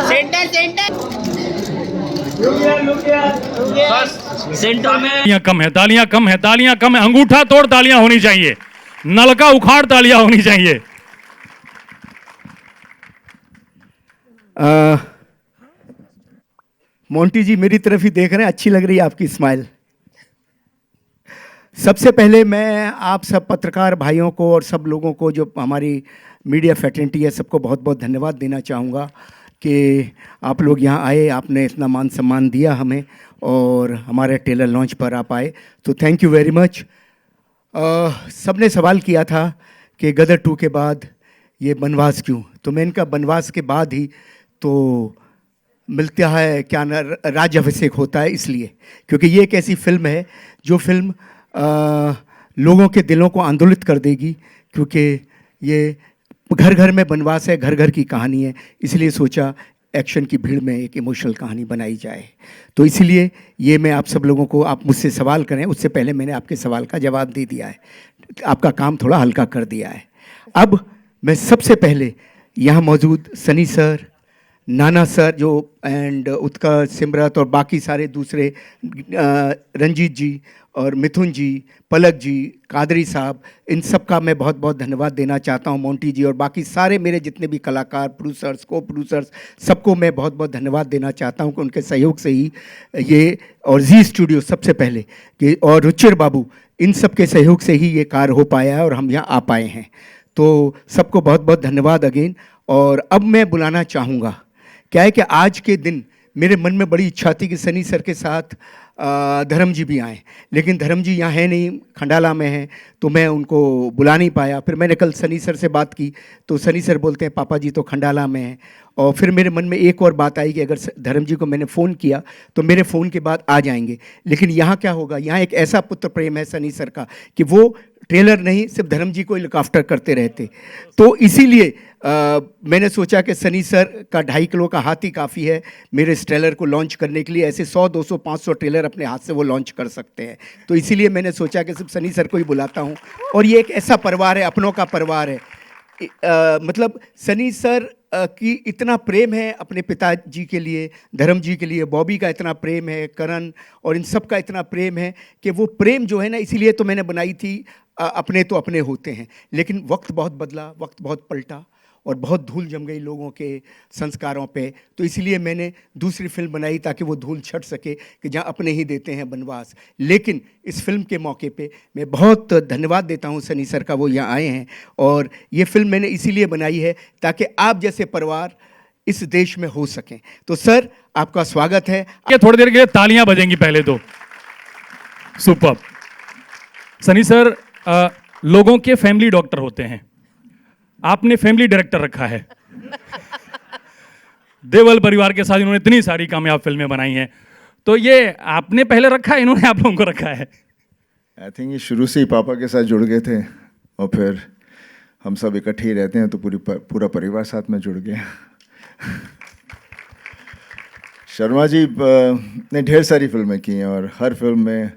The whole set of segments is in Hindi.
सेंटर सेंटर सेंटर में तालियां कम है, तालियां कम है, तालियां कम है। अंगूठा तोड़ तालियां होनी चाहिए, नलका उखाड़ तालियां होनी चाहिए। मोंटी जी मेरी तरफ ही देख रहे हैं, अच्छी लग रही है आपकी स्माइल। सबसे पहले मैं आप सब पत्रकार भाइयों को और सब लोगों को जो हमारी मीडिया फैटर्निटी है सबको बहुत बहुत धन्यवाद देना चाहूँगा कि आप लोग यहाँ आए, आपने इतना मान सम्मान दिया हमें और हमारे ट्रेलर लॉन्च पर आप आए, तो थैंक यू वेरी मच। सबने सवाल किया था कि गदर 2 के बाद ये बनवास क्यों, तो मैं इनका बनवास के बाद ही तो मिलता है क्या ना राज्याभिषेक होता है, इसलिए क्योंकि ये एक ऐसी फिल्म है जो फिल्म लोगों के दिलों को आंदोलित कर देगी, क्योंकि ये घर घर में बनवास है, घर घर की कहानी है, इसलिए सोचा एक्शन की भीड़ में एक इमोशनल कहानी बनाई जाए। तो इसलिए ये मैं आप सब लोगों को, आप मुझसे सवाल करें उससे पहले मैंने आपके सवाल का जवाब दे दिया है, आपका काम थोड़ा हल्का कर दिया है। अब मैं सबसे पहले यहाँ मौजूद सनी सर, नाना सर जो एंड उत्कर्ष, सिमरत और बाकी सारे दूसरे, रंजीत जी और मिथुन जी, पलक जी, कादरी साहब, इन सब का मैं बहुत बहुत धन्यवाद देना चाहता हूं। मोंटी जी और बाकी सारे मेरे जितने भी कलाकार, प्रोड्यूसर्स, को प्रोड्यूसर्स, सबको मैं बहुत बहुत धन्यवाद देना चाहता हूं कि उनके सहयोग से ही ये, और जी स्टूडियो सबसे पहले कि, और रुचिर बाबू, इन सब के सहयोग से ही ये कार्य हो पाया है और हम यहाँ आ पाए हैं। तो सबको बहुत बहुत धन्यवाद अगेन। और अब मैं बुलाना चाहूँगा, क्या है कि आज के दिन मेरे मन में बड़ी इच्छा थी कि सनी सर के साथ धर्म जी भी आए, लेकिन धर्म जी यहाँ है नहीं, खंडाला में हैं, तो मैं उनको बुला नहीं पाया। फिर मैंने कल सनी सर से बात की तो सनी सर बोलते हैं पापा जी तो खंडाला में हैं। और फिर मेरे मन में एक और बात आई कि अगर धर्म जी को मैंने फ़ोन किया तो मेरे फ़ोन के बाद आ जाएंगे, लेकिन यहाँ क्या होगा, यहाँ एक ऐसा पुत्र प्रेम है सनी सर का कि वो ट्रेलर नहीं सिर्फ धर्म जी को ही लुक आफ्टर करते रहते, तो इसीलिए मैंने सोचा कि सनी सर का 2.5 किलो का हाथ ही काफ़ी है मेरे इस ट्रेलर को लॉन्च करने के लिए। ऐसे 100, 200, 500 ट्रेलर अपने हाथ से वो लॉन्च कर सकते हैं, तो इसीलिए मैंने सोचा कि सिर्फ सनी सर को ही बुलाता हूँ। और ये एक ऐसा परिवार है, अपनों का परिवार है। मतलब सनी सर की इतना प्रेम है अपने पिताजी के लिए, धर्म जी के लिए, बॉबी का इतना प्रेम है, करण और इन सब का इतना प्रेम है कि वो प्रेम जो है ना, इसीलिए तो मैंने बनाई थी अपने तो अपने होते हैं। लेकिन वक्त बहुत बदला, वक्त बहुत पलटा और बहुत धूल जम गई लोगों के संस्कारों पे, तो इसलिए मैंने दूसरी फिल्म बनाई ताकि वो धूल छट सके कि जहाँ अपने ही देते हैं बनवास। लेकिन इस फिल्म के मौके पे मैं बहुत धन्यवाद देता हूँ सनी सर का, वो यहाँ आए हैं। और ये फिल्म मैंने इसीलिए बनाई है ताकि आप जैसे परिवार इस देश में हो सकें। तो सर आपका स्वागत है। थोड़ी देर के लिए तालियां बजेंगी पहले तो। सुपर। सनी सर लोगों के फैमिली डॉक्टर होते हैं, आपने फैमिली डायरेक्टर रखा है। देवल परिवार के साथ इन्होंने इतनी सारी कामयाब फिल्में बनाई हैं, तो ये आपने पहले रखा है, इन्होंने आप लोगों को रखा है? आई थिंक ये शुरू से ही पापा के साथ जुड़ गए थे और फिर हम सब इकट्ठे ही रहते हैं तो पूरा परिवार साथ में जुड़ गया। शर्मा जी ने ढेर सारी फिल्में की हैं और हर फिल्म में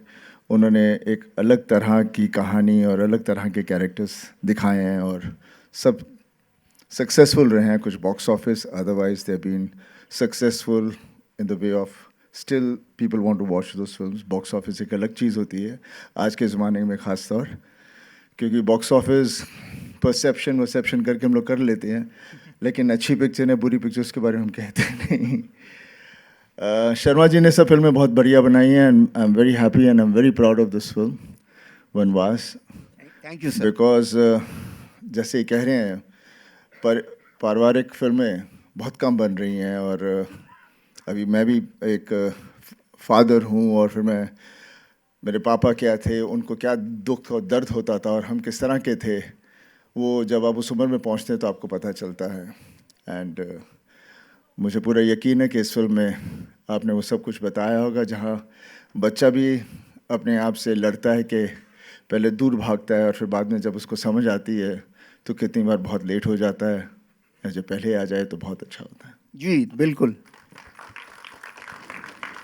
उन्होंने एक अलग तरह की कहानी और अलग तरह के कैरेक्टर्स दिखाए हैं और सब सक्सेसफुल रहे हैं। कुछ box office, otherwise they been successful in the way of still people want to watch those films. Box office एक अलग चीज़ होती है आज के ज़माने में ख़ास तौर, क्योंकि बॉक्स ऑफिस परसेप्शन करके हम लोग कर लेते हैं, लेकिन अच्छी पिक्चर है बुरी पिक्चर्स के बारे में हम कहते नहीं। शर्मा जी ने सब फिल्में बहुत बढ़िया बनाई हैं and I am very happy and I am very proud of this film Vanvaas. Thank you sir. Because जैसे कह रहे हैं पारिवारिक फिल्में बहुत कम बन रही हैं और अभी मैं भी एक फादर हूँ और फिर मेरे पापा क्या थे, उनको क्या दुख और दर्द होता था और हम किस तरह के थे, वो जब आप उस उम्र में पहुँचते हैं तो आपको पता चलता है। एंड मुझे पूरा यकीन है कि इस फिल्म में आपने वो सब कुछ बताया होगा, जहाँ बच्चा भी अपने आप से लड़ता है कि पहले दूर भागता है और फिर बाद में जब उसको समझ आती है तो कितनी बार बहुत लेट हो जाता है, या जब पहले आ जाए तो बहुत अच्छा होता है। जी बिल्कुल।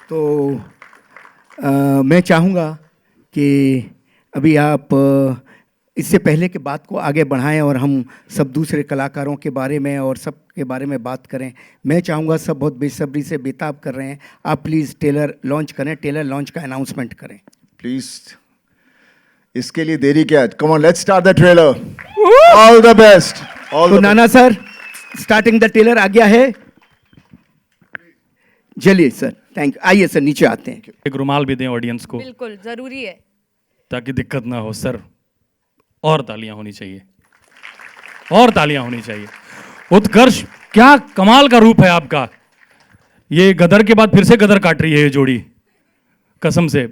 तो मैं चाहूँगा कि अभी आप इससे पहले कि बात को आगे बढ़ाएं और हम सब दूसरे कलाकारों के बारे में और सब के बारे में बात करें, मैं चाहूँगा, सब बहुत बेसब्री से बेताब कर रहे हैं, आप प्लीज़ ट्रेलर लॉन्च करें, ट्रेलर लॉन्च का अनाउंसमेंट करें प्लीज, इसके लिए देरी क्या? Come on, let's start the trailer. All the best. तो नाना सर, स्टार्टिंग द ट्रेलर आ गया है। चलिए सर, थैंक यू। आइए सर, नीचे आते हैं। एक रुमाल भी दें ऑडियंस को बिल्कुल जरूरी है। ताकि दिक्कत ना हो सर। और तालियां होनी चाहिए, और तालियां होनी चाहिए। उत्कर्ष, क्या कमाल का रूप है आपका। ये गदर के बाद फिर से गदर काट रही है ये जोड़ी, कसम से।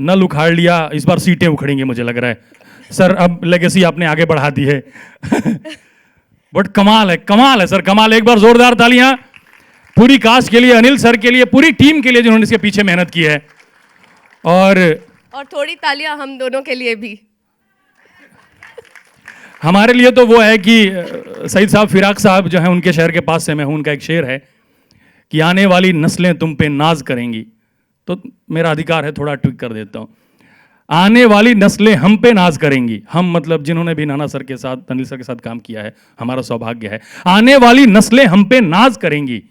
नल उखाड़ लिया, इस बार सीटें उखड़ेंगी मुझे लग रहा है सर। अब लेगेसी आपने आगे बढ़ा दी है। बट कमाल है सर, कमाल। एक बार जोरदार तालियां पूरी कास्ट के लिए, अनिल सर के लिए, पूरी टीम के लिए जिन्होंने इसके पीछे मेहनत की है। और थोड़ी तालियां हम दोनों के लिए भी। हमारे लिए तो वो है कि सईद साहब, फिराक साहब जो है, उनके शहर के पास से मैं हूं। उनका एक शेर है कि आने वाली नस्लें तुम पे नाज करेंगी। तो मेरा अधिकार है, थोड़ा ट्विक कर देता हूं। आने वाली नस्लें हम पे नाज करेंगी। हम मतलब जिन्होंने भी नाना सर के साथ, अनिल सर के साथ काम किया है, हमारा सौभाग्य है। आने वाली नस्लें हम पे नाज करेंगी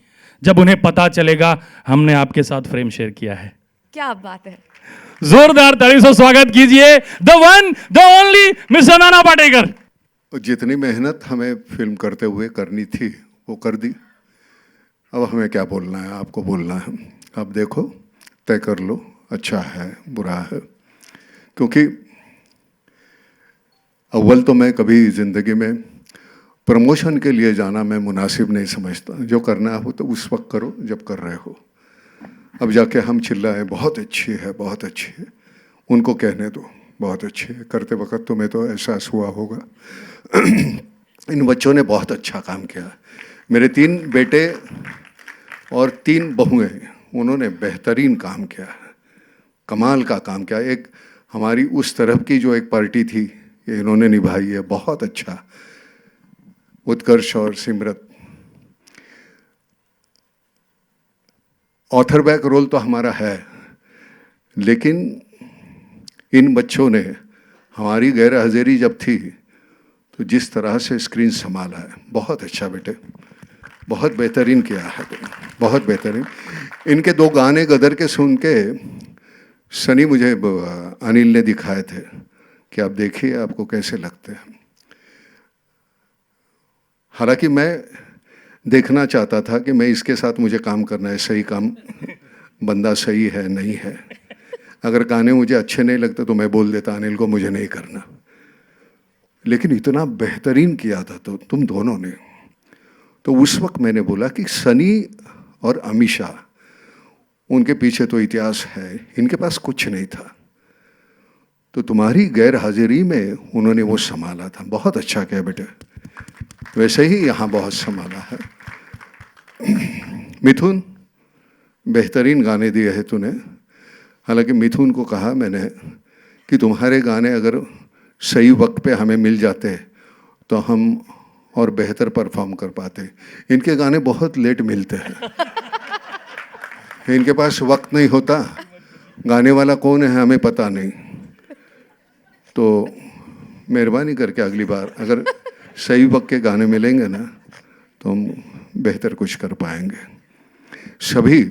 जब उन्हें पता चलेगा हमने आपके साथ फ्रेम शेयर किया है। क्या बात है। जोरदार ताली से स्वागत कीजिए the one the only mister Nana Patekar. जितनी मेहनत हमें फिल्म करते हुए करनी थी वो कर दी। अब हमें क्या बोलना है, आपको बोलना है। अब देखो, तय कर लो, अच्छा है बुरा है। क्योंकि अव्वल तो मैं कभी ज़िंदगी में प्रमोशन के लिए जाना मैं मुनासिब नहीं समझता। जो करना हो तो उस वक्त करो जब कर रहे हो। अब जाके हम चिल्लाएं बहुत अच्छी है, बहुत अच्छी है, उनको कहने दो बहुत अच्छी है। करते वक्त तुम्हें तो एहसास हुआ होगा। इन बच्चों ने बहुत अच्छा काम किया। मेरे 3 बेटे और 3 बहुएं, उन्होंने बेहतरीन काम किया, कमाल का काम किया। एक हमारी उस तरफ की जो एक पार्टी थी, ये इन्होंने निभाई है बहुत अच्छा। उत्कर्ष और सिमरत, ऑथर बैक रोल तो हमारा है, लेकिन इन बच्चों ने हमारी गैर हाजिरी जब थी तो जिस तरह से स्क्रीन संभाला है, बहुत अच्छा बेटे, बहुत बेहतरीन किया है, बहुत बेहतरीन। इनके 2 गाने गदर के सुन के सनी मुझे अनिल ने दिखाए थे कि आप देखिए आपको कैसे लगते हैं। हालांकि मैं देखना चाहता था कि मैं इसके साथ मुझे काम करना है, सही काम, बंदा सही है नहीं है। अगर गाने मुझे अच्छे नहीं लगते तो मैं बोल देता अनिल को मुझे नहीं करना। लेकिन इतना बेहतरीन किया था तो तुम दोनों ने। तो उस वक्त मैंने बोला कि सनी और अमीषा, उनके पीछे तो इतिहास है, इनके पास कुछ नहीं था। तो तुम्हारी गैर हाजिरी में उन्होंने वो संभाला था। बहुत अच्छा किया बेटे, वैसे ही यहाँ बहुत संभाला है। मिथुन, बेहतरीन गाने दिए हैं तूने। हालांकि मिथुन को कहा मैंने कि तुम्हारे गाने अगर सही वक्त पे हमें मिल जाते तो हम और बेहतर परफॉर्म कर पाते। इनके गाने बहुत लेट मिलते हैं। इनके पास वक्त नहीं होता। गाने वाला कौन है हमें पता नहीं। तो मेहरबानी करके अगली बार अगर सही वक्त के गाने मिलेंगे ना तो हम बेहतर कुछ कर पाएंगे। सभी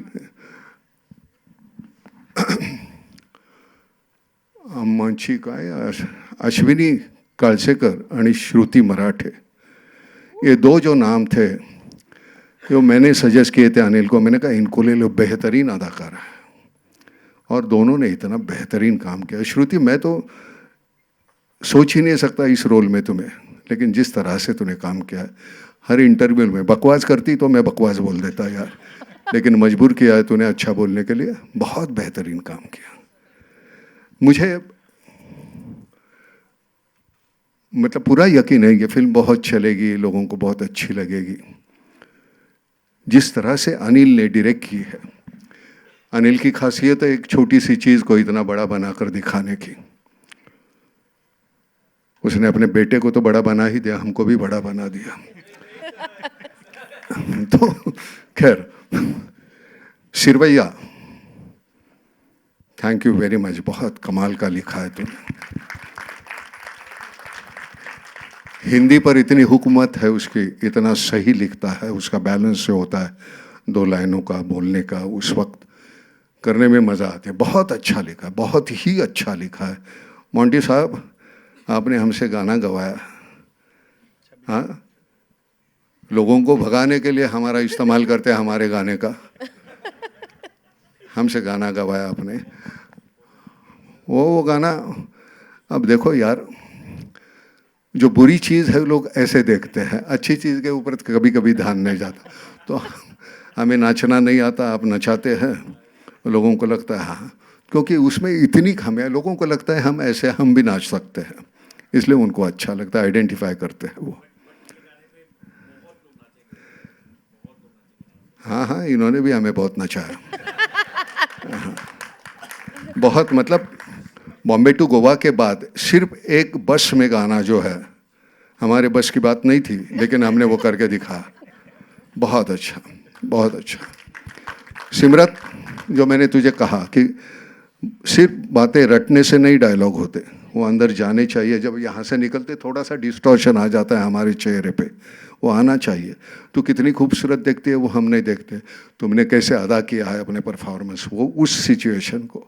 मंची काय अश्विनी कालसेकर आणि श्रुति मराठे, ये 2 जो नाम थे जो मैंने सजेस्ट किए थे अनिल को। मैंने कहा इनको ले लो, बेहतरीन अदाकार है। और दोनों ने इतना बेहतरीन काम किया। श्रुति, मैं तो सोच ही नहीं सकता इस रोल में तुम्हें, लेकिन जिस तरह से तूने काम किया, हर इंटरव्यू में बकवास करती तो मैं बकवास बोल देता यार, लेकिन मजबूर किया है तूने अच्छा बोलने के लिए। बहुत बेहतरीन काम किया। मुझे मतलब पूरा यकीन है कि फिल्म बहुत चलेगी, लोगों को बहुत अच्छी लगेगी। जिस तरह से अनिल ने डायरेक्ट की है, अनिल की खासियत है एक छोटी सी चीज़ को इतना बड़ा बनाकर दिखाने की। उसने अपने बेटे को तो बड़ा बना ही दिया, हमको भी बड़ा बना दिया। तो खैर, Sirvaiya, thank you very much, बहुत कमाल का लिखा है तुमने। हिंदी पर इतनी हुकूमत है उसकी, इतना सही लिखता है, उसका बैलेंस जो होता है दो लाइनों का बोलने का, उस वक्त करने में मज़ा आती है। बहुत अच्छा लिखा, बहुत ही अच्छा लिखा है। मोंटी साहब, आपने हमसे गाना गवाया, हाँ, लोगों को भगाने के लिए हमारा इस्तेमाल करते हैं हमारे गाने का। हमसे गाना गवाया आपने, वो गाना। अब देखो यार, जो बुरी चीज़ है लोग ऐसे देखते हैं, अच्छी चीज़ के ऊपर कभी कभी ध्यान नहीं जाता। तो हमें नाचना नहीं आता, आप नचाते हैं, लोगों को लगता है हाँ, क्योंकि उसमें इतनी खामियां, लोगों को लगता है हम ऐसे हम भी नाच सकते हैं, इसलिए उनको अच्छा लगता है, आइडेंटिफाई करते हैं वो। हाँ हाँ, इन्होंने भी हमें बहुत नचाया। हाँ, बहुत, मतलब बॉम्बे टू गोवा के बाद सिर्फ एक बस में गाना जो है, हमारे बस की बात नहीं थी, लेकिन हमने वो करके दिखाया। बहुत अच्छा, बहुत अच्छा। सिमरत, जो मैंने तुझे कहा कि सिर्फ बातें रटने से नहीं डायलॉग होते, वो अंदर जाने चाहिए। जब यहाँ से निकलते थोड़ा सा डिस्टॉर्शन आ जाता है हमारे चेहरे पे, वो आना चाहिए। तू कितनी खूबसूरत देखती है वो हम नहीं देखते, तुमने कैसे अदा किया है अपने परफॉर्मेंस, वो उस सिचुएशन को,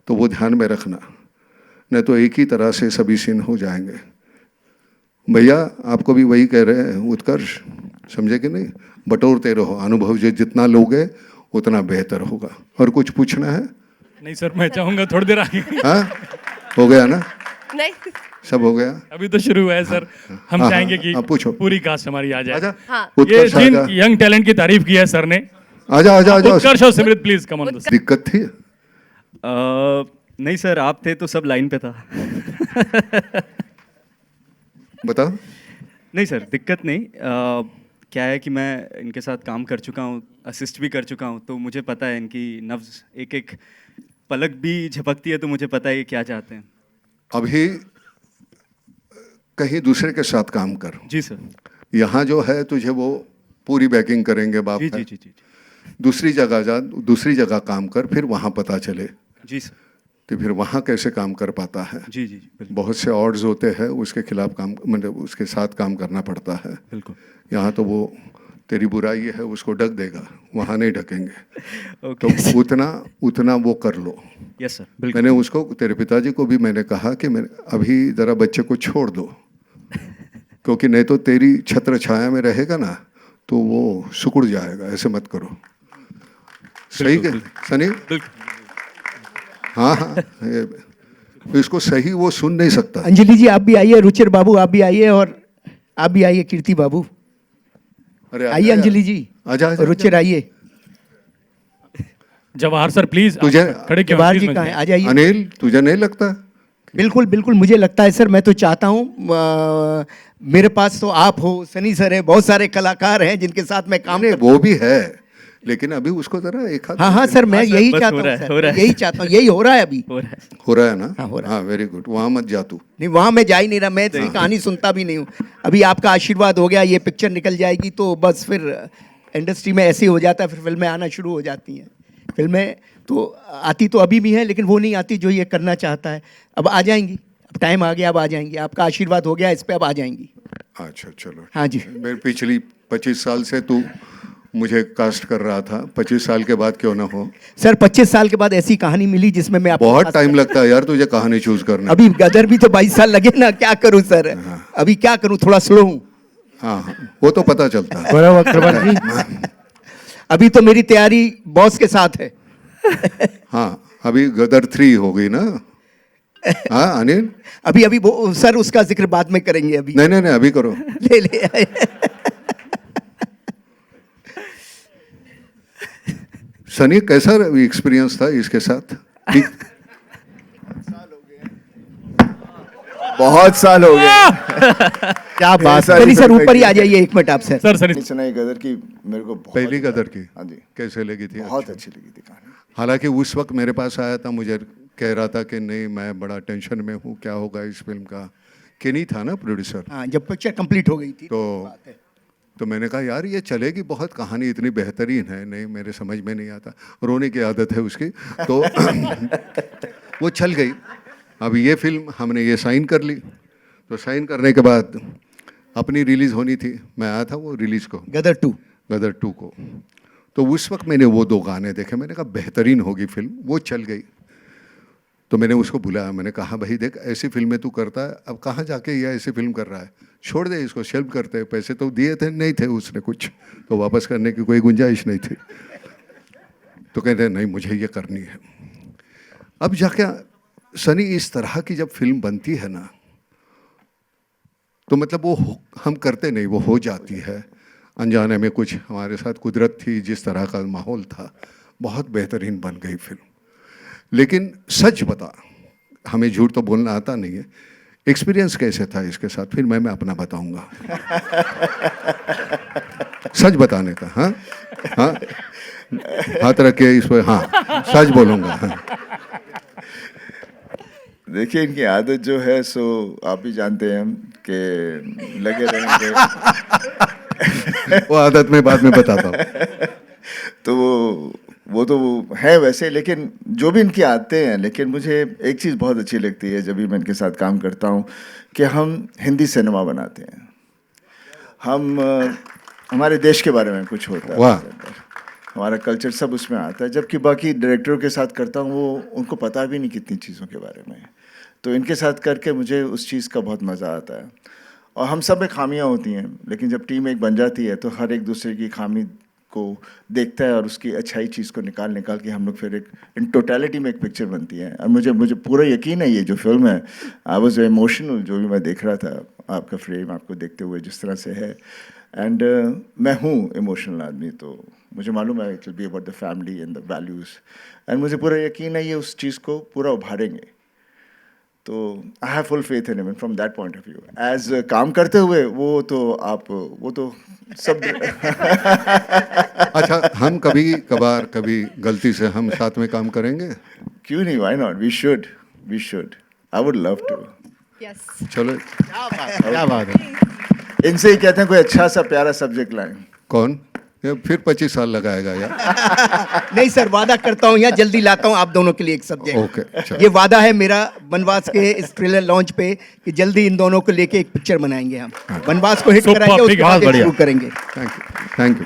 तो वो ध्यान में रखना, नहीं तो एक ही तरह से सभी सीन हो जाएंगे। भैया आपको भी वही कह रहे हैं उत्कर्ष, समझे कि नहीं? बटोरते रहो, अनुभव जो जितना लोगे उतना बेहतर होगा। और कुछ पूछना है? नहीं सर, मैं चाहूंगा थोड़ी देर आगे। हाँ, हो गया ना, नहीं, सब हो गया। अभी तो शुरू हुआ है सर। हम हाँ, चाहेंगे हाँ, पूछो। कि पूरी कास्ट हमारी आ जाए। आजा, हाँ। ये उत्कर्ष जिन आजा, यंग टैलेंट की तारीफ की है सर ने, आजा आजा आजा। उत्कर्ष और सिमरत प्लीज कम ऑन। दिक्कत थी? नहीं सर, आप थे तो सब लाइन पे था। बताओ। नहीं सर, दिक्कत नहीं। क्या है कि मैं इनके साथ काम कर चुका हूँ, असिस्ट भी कर चुका हूँ, तो मुझे पता है इनकी नब्ज, एक एक पलक भी झपकती है तो मुझे पता है ये क्या चाहते हैं। अभी कहीं दूसरे के साथ काम कर। जी सर। यहाँ जो है तुझे वो पूरी बैकिंग करेंगे, बाप जी है। जी जी जी दूसरी जगह जा, दूसरी जगह काम कर, फिर वहाँ पता चले जी सर। कि फिर वहाँ कैसे काम कर पाता है। जी जी जी, बिल्कुल बहुत से ऑड्स होते हैं, उसके खिलाफ काम, मतलब उसके साथ काम करना पड़ता है। बिल्कुल। यहाँ तो वो तेरी बुराई है उसको ढक देगा, वहाँ नहीं ढकेंगे। ओके तो उतना वो कर लो। यस सर, बिल्कुल। मैंने उसको, तेरे पिताजी को भी मैंने कहा कि मैं अभी ज़रा बच्चे को छोड़ दो, क्योंकि नहीं तो तेरी छत्र छाया में रहेगा ना तो वो सिकुड़ जाएगा, ऐसे मत करो। सही है सनी? हाँ हाँ, इसको सही वो सुन नहीं सकता। अंजलि जी आप भी आइए, रुचिर बाबू आप भी आइए, और आप भी आइए, कीर्ति बाबू अरे आइए, अंजलि जी आजा आजा, रुचिर आइए, जवाहर सर प्लीज तुझे खड़े क्यों? जवाहर please जी मत कहाँ हैं? जाइए। आ जाइए। अनिल तुझे नहीं लगता? बिल्कुल बिल्कुल, मुझे लगता है सर, मैं तो चाहता हूँ मेरे पास तो आप हो, सनी सर है, बहुत सारे कलाकार हैं जिनके साथ मैं काम नहीं कर। वो भी है, लेकिन अभी उसको जरा एक हाथ। हाँ हाँ सर, मैं हाँ सर, यही बस चाहता हो हूँ रहा है, सर, हो रहा है। यही चाहता हूँ, यही हो रहा है अभी। हो रहा है। हो रहा है ना? हाँ, हो रहा है। हाँ, वेरी गुड। वहाँ मत जा तू। नहीं वहाँ मैं जा ही नहीं रहा, मैं इसकी कहानी सुनता भी नहीं हूँ। अभी आपका आशीर्वाद हो गया, ये पिक्चर निकल जाएगी तो बस फिर इंडस्ट्री में ऐसे ही हो जाता है, फिर फिल्में आना शुरू हो जाती हैं। फिल्में तो आती तो अभी भी हैं, लेकिन वो नहीं आती जो ये करना चाहता है। अब आ जाएंगी, अब टाइम आ गया, अब आ जाएंगी। आपका आशीर्वाद हो गया इस पे, अब आ जाएंगी। अच्छा चलो। हाँ जी। मैं पिछली 25 साल से तू मुझे कास्ट कर रहा था, 25 साल के बाद क्यों ना हो? सर 25 साल के बाद ऐसी कहानी मिली जिसमें मैं आपको बहुत टाइम लगता है यार तुझे कहानी चूज करने। अभी गदर भी तो 22 साल लगे ना, क्या करूं सर? अभी क्या करूं, थोड़ा स्लो हूं। हाँ हाँ, वो तो पता चलता है। अभी तो मेरी तैयारी बॉस के साथ है। हाँ, अभी गदर 3 हो गई ना? हाँ अनिल? अभी वो सर उसका जिक्र बाद में करेंगे। अभी नहीं नहीं नहीं, अभी करो। ले सनी कैसा एक्सपीरियंस था इसके साथ? ठीक? बहुत साल हो गए। क्या बात सारी है सर, फिल्में ऊपर ही की। आ जाइए एक मिनट आप सर। सर सर चेन्नई गदर की मेरे को बहुत, पहली गदर की? हाँ जी, कैसे लगी थी? बहुत अच्छी लगी थी कहानी। हालांकि उस वक्त मेरे पास आया था, मुझे कह रहा था कि नहीं मैं बड़ा टेंशन में हूँ, क्या होगा इस फिल्म का। केनी था ना प्रोड्यूसर? हाँ, जब पिक्चर कंप्लीट हो गई थी तो मैंने कहा यार ये चलेगी, बहुत कहानी इतनी बेहतरीन है। नहीं, मेरे समझ में नहीं आता, रोने की आदत है उसकी, तो वो चल गई। अब ये फिल्म हमने ये साइन कर ली, तो साइन करने के बाद अपनी रिलीज़ होनी थी, मैं आया था वो रिलीज़ को, गदर 2 को। तो उस वक्त मैंने वो 2 गाने देखे, मैंने कहा बेहतरीन होगी फिल्म, वो चल गई। तो मैंने उसको बुलाया, मैंने कहा भाई देख ऐसी फिल्में तू करता है, अब कहाँ जाके ये ऐसी फिल्म कर रहा है, छोड़ दे इसको, शेल्फ करते हैं। पैसे तो दिए थे नहीं थे उसने कुछ, तो वापस करने की कोई गुंजाइश नहीं थी। तो कहते नहीं मुझे ये करनी है। अब जाके सनी इस तरह की जब फिल्म बनती है ना, तो मतलब वो हम करते नहीं, वो हो जाती है अनजाने में। कुछ हमारे साथ कुदरत थी, जिस तरह का माहौल था, बहुत बेहतरीन बन गई फिल्म। लेकिन सच बता, हमें झूठ तो बोलना आता नहीं है, एक्सपीरियंस कैसे था इसके साथ? फिर मैं अपना बताऊंगा। सच बताने का। हाँ हाँ, हाथ रख के इस पर, हाँ सच बोलूंगा। हाँ। देखिए इनकी आदत जो है सो आप भी जानते हैं कि लगे रहेंगे। वो आदत मैं बाद में बताता हूँ। तो वो तो है वैसे, लेकिन जो भी इनकी आदतें हैं, लेकिन मुझे एक चीज़ बहुत अच्छी लगती है जब भी मैं इनके साथ काम करता हूँ, कि हम हिंदी सिनेमा बनाते हैं। हम हमारे देश के बारे में कुछ होता है वाह। उसके अंदर, हमारा कल्चर सब उसमें आता है। जबकि बाकी डायरेक्टरों के साथ करता हूँ, वो उनको पता भी नहीं कितनी चीज़ों के बारे में। तो इनके साथ करके मुझे उस चीज़ का बहुत मज़ा आता है। और हम सब में खामियां होती हैं, लेकिन जब टीम एक बन जाती है तो हर एक दूसरे की खामी को देखता है और उसकी अच्छाई चीज़ को निकाल के हम लोग फिर एक इन टोटलिटी में एक पिक्चर बनती है। और मुझे पूरा यकीन है ये जो फिल्म है, आई वॉज इमोशनल जो भी मैं देख रहा था। आपका फ्रेम आपको देखते हुए जिस तरह से है, एंड मैं हूँ इमोशनल आदमी, तो मुझे मालूम है it will be about the family and the values, and मुझे पूरा यकीन है ये उस चीज़ को पूरा उभारेंगे। तो I have full faith in him from that point of view. As काम करते हुए वो तो सब अच्छा, हम कभी गलती से हम साथ में काम करेंगे? क्यों नहीं, why not, we should, I would love to. Yes. चलो। क्या बात है। इनसे ही कहते हैं कोई अच्छा सा प्यारा सब्जेक्ट लाएं। कौन? ये फिर 25 साल लगाएगा यार। नहीं सर, वादा करता हूँ, यहाँ जल्दी लाता हूँ आप दोनों के लिए एक सब्जेक्ट। ओके, चलो। ये वादा है मेरा बनवास के इस ट्रेलर लॉन्च पे कि जल्दी इन दोनों को लेके एक पिक्चर बनाएंगे हम। बनवास को हिट Super, कराएंगे, उसके big, बाद बहुत एक बढ़िया। शुरू करेंगे। Thank you.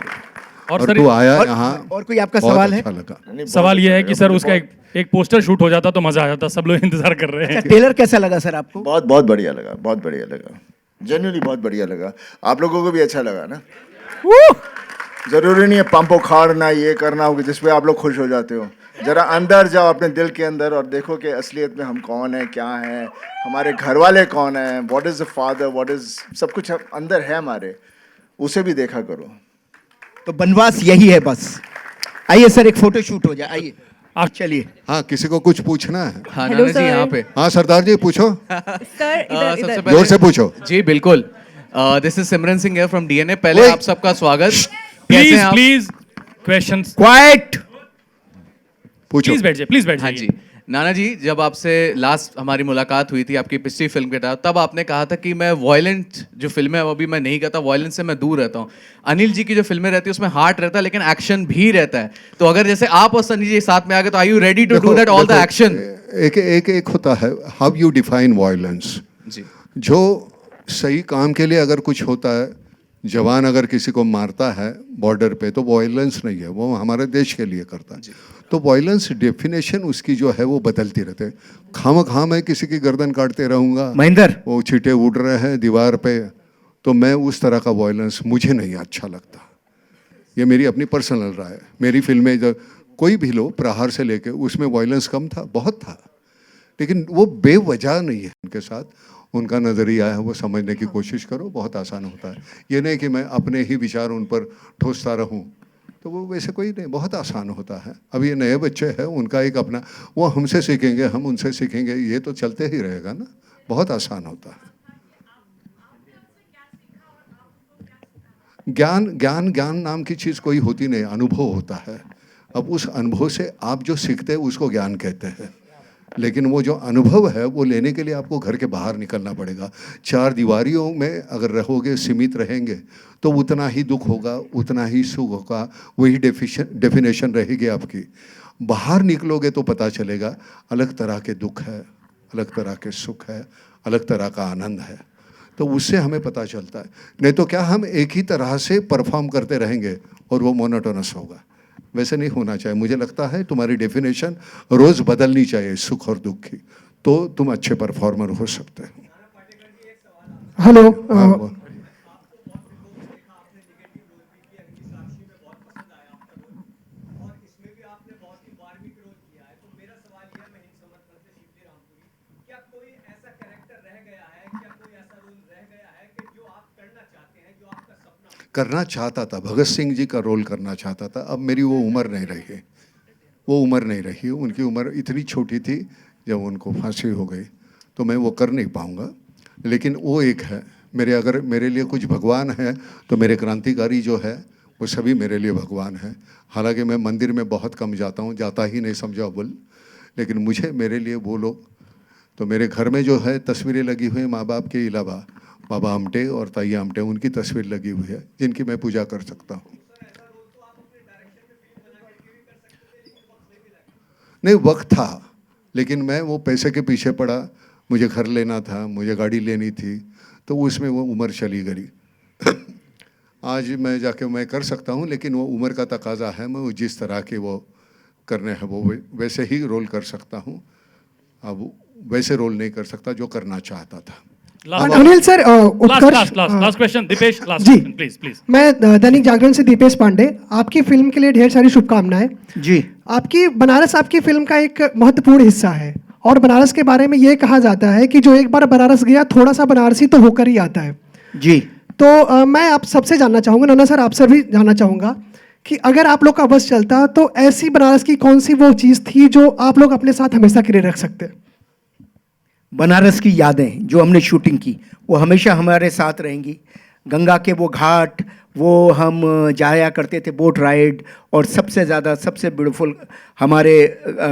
और और सर, तू आया और- यहाँ, और कोई आपका बहुत सवाल है? अच्छा लगा। सवाल ये है कि सर उसका एक पोस्टर शूट हो जाता तो मजा आ जाता, सब लोग इंतजार कर रहे हैं। ट्रेलर कैसा लगा सर आपको? बहुत बहुत बढ़िया लगा, बहुत बढ़िया लगा, जेन्युइनली बहुत बढ़िया लगा। आप लोगों को भी अच्छा लगा ना? जरूरी नहीं है पंप उखाड़ना, ये करना होगा जिसपे आप लोग खुश हो जाते हो। जरा अंदर जाओ अपने दिल के अंदर और देखो कि असलियत में हम कौन है, क्या है, हमारे घर वाले कौन है, what is the father, what is, सब कुछ अंदर है हमारे, उसे भी देखा करो। तो बनवास यही है बस। आइए सर, एक फोटो शूट हो जाए, आइए आप चलिए। हाँ, किसी को कुछ पूछना है? हाँ Hello, नाना जी, sir. यहाँ पे हाँ सरदार जी पूछो, सर इधर सबसे इधर। पहले जोर से पूछो। जी बिल्कुल। दिस इज सिमरन सिंह है फ्रॉम डीएनए। पहले ओए। आप सबका स्वागत। कैसे प्लीज हैं आप? Please questions. क्वाइट। पूछो। प्लीज बैठ हाँ जाइए। जी नाना जी, जब आपसे लास्ट हमारी मुलाकात हुई थी आपकी पिछली फिल्म के तहत, तब आपने कहा था कि मैं वॉयलेंट जो फिल्म है वो अभी मैं नहीं करता, वॉयलेंस से मैं दूर रहता हूँ। अनिल जी की जो फिल्में रहती है उसमें हार्ट रहता है लेकिन एक्शन भी रहता है। तो अगर जैसे आप और सनी जी साथ में आ गए तो are you ready to do that all the देखो, एक्शन? एक होता है हाउ यू डिफाइन वायलेंस। जी जो सही काम के लिए अगर कुछ होता है, जवान अगर किसी को मारता है बॉर्डर पे, तो वायलेंस नहीं है, वो हमारे देश के लिए करता है। तो वायलेंस डेफिनेशन उसकी जो है वो बदलती रहते हैं। खाम मैं किसी की गर्दन काटते रहूँगा, महेंद्र, वो छींटे उड़ रहे हैं दीवार पे, तो मैं उस तरह का वायलेंस मुझे नहीं अच्छा लगता। ये मेरी अपनी पर्सनल राय है। मेरी फिल्में जो कोई भी लो, प्रहार से लेके, उसमें वायलेंस कम था, बहुत था, लेकिन वो बेवजह नहीं है। उनके साथ उनका नज़रिया है, वो समझने की कोशिश करो, बहुत आसान होता है। ये नहीं कि मैं अपने ही विचार उन पर ठोसता रहूं, तो वो वैसे कोई नहीं, बहुत आसान होता है। अब ये नए बच्चे हैं, उनका एक अपना, वो हमसे सीखेंगे, हम उनसे सीखेंगे, ये तो चलते ही रहेगा ना, बहुत आसान होता है। ज्ञान नाम की चीज़ कोई होती नहीं, अनुभव होता है। अब उस अनुभव से आप जो सीखते हैं उसको ज्ञान कहते हैं, लेकिन वो जो अनुभव है वो लेने के लिए आपको घर के बाहर निकलना पड़ेगा। चार दीवारियों में अगर रहोगे, सीमित रहेंगे, तो उतना ही दुख होगा, उतना ही सुख होगा, वही डेफिनेशन रहेगी आपकी। बाहर निकलोगे तो पता चलेगा अलग तरह के दुख है, अलग तरह के सुख है, अलग तरह का आनंद है। तो उससे हमें पता चलता है। नहीं तो क्या हम एक ही तरह से परफॉर्म करते रहेंगे और वो मोनोटोनस होगा। वैसे नहीं होना चाहिए। मुझे लगता है तुम्हारी डेफिनेशन रोज़ बदलनी चाहिए, सुख और दुख की, तो तुम अच्छे परफॉर्मर हो सकते हो। हेलो हाँ, वो- करना चाहता था, भगत सिंह जी का रोल करना चाहता था। अब मेरी वो उम्र नहीं रही है, वो उम्र नहीं रही। उनकी उम्र इतनी छोटी थी जब उनको फांसी हो गई, तो मैं वो कर नहीं पाऊँगा। लेकिन वो एक है मेरे, अगर मेरे लिए कुछ भगवान है तो मेरे क्रांतिकारी जो है वो सभी मेरे लिए भगवान है। हालांकि मैं मंदिर में बहुत कम जाता हूँ, जाता ही नहीं समझो बोल, लेकिन मुझे मेरे लिए वो लोग, तो मेरे घर में जो है तस्वीरें लगी हुई हैं माँ बाप के अलावा, बाबा आमटे और ताई आमटे, उनकी तस्वीर लगी हुई है जिनकी मैं पूजा कर सकता हूँ। नहीं, वक्त था, लेकिन मैं वो पैसे के पीछे पड़ा। मुझे घर लेना था, मुझे गाड़ी लेनी थी, तो उसमें वो उम्र चली गई। आज मैं जाके मैं कर सकता हूँ, लेकिन वो उम्र का तकाजा है। मैं वो जिस तरह के वो करने हैं वो वैसे ही रोल कर सकता हूँ। अब वैसे रोल नहीं कर सकता जो करना चाहता था। Anil sir, Utkarsh last question Dipesh, last ji. Question please please. मैं दैनिक जागरण से दीपेश पांडे, आपकी फिल्म के लिए ढेर सारी शुभकामनाएं। जी। आपकी बनारस आपकी फिल्म का एक महत्वपूर्ण हिस्सा है, और बनारस के बारे में ये कहा जाता है कि जो एक बार बनारस गया थोड़ा सा बनारसी तो होकर ही आता है। जी। तो मैं आप सबसे जानना चाहूँगा, नन्ना सर आपसे भी जानना चाहूँगा कि अगर आप लोग का बस चलता तो ऐसी बनारस की कौन सी वो चीज़ थी जो आप लोग अपने साथ हमेशा के लिए रख सकते? बनारस की यादें जो हमने शूटिंग की वो हमेशा हमारे साथ रहेंगी। गंगा के वो घाट, वो हम जाया करते थे बोट राइड, और सबसे ज़्यादा सबसे ब्यूटीफुल हमारे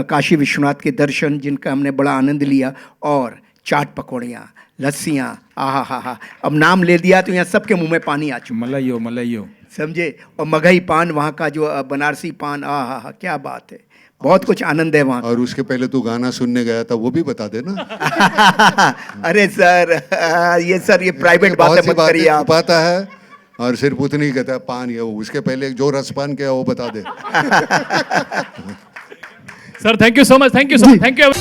काशी विश्वनाथ के दर्शन जिनका हमने बड़ा आनंद लिया, और चाट पकौड़ियाँ, लस्सियाँ, आहा हा हा, अब नाम ले दिया तो यहाँ सबके मुंह में पानी आ चुका। मलाइयो मलाइयो समझे। और मगही पान, वहाँ का जो बनारसी पान, आहा हा, क्या बात है, बहुत कुछ आनंद है वहाँ। और उसके पहले तू गाना सुनने गया था, वो भी बता देना। अरे सर, ये सर ये प्राइवेट बातें मत करिए आप। छुपाता है और सिर्फ उतनी कहता है पान, ये उसके पहले जो रसपान किया वो बता दे। Sir thank you so much, thank you so much, thank you.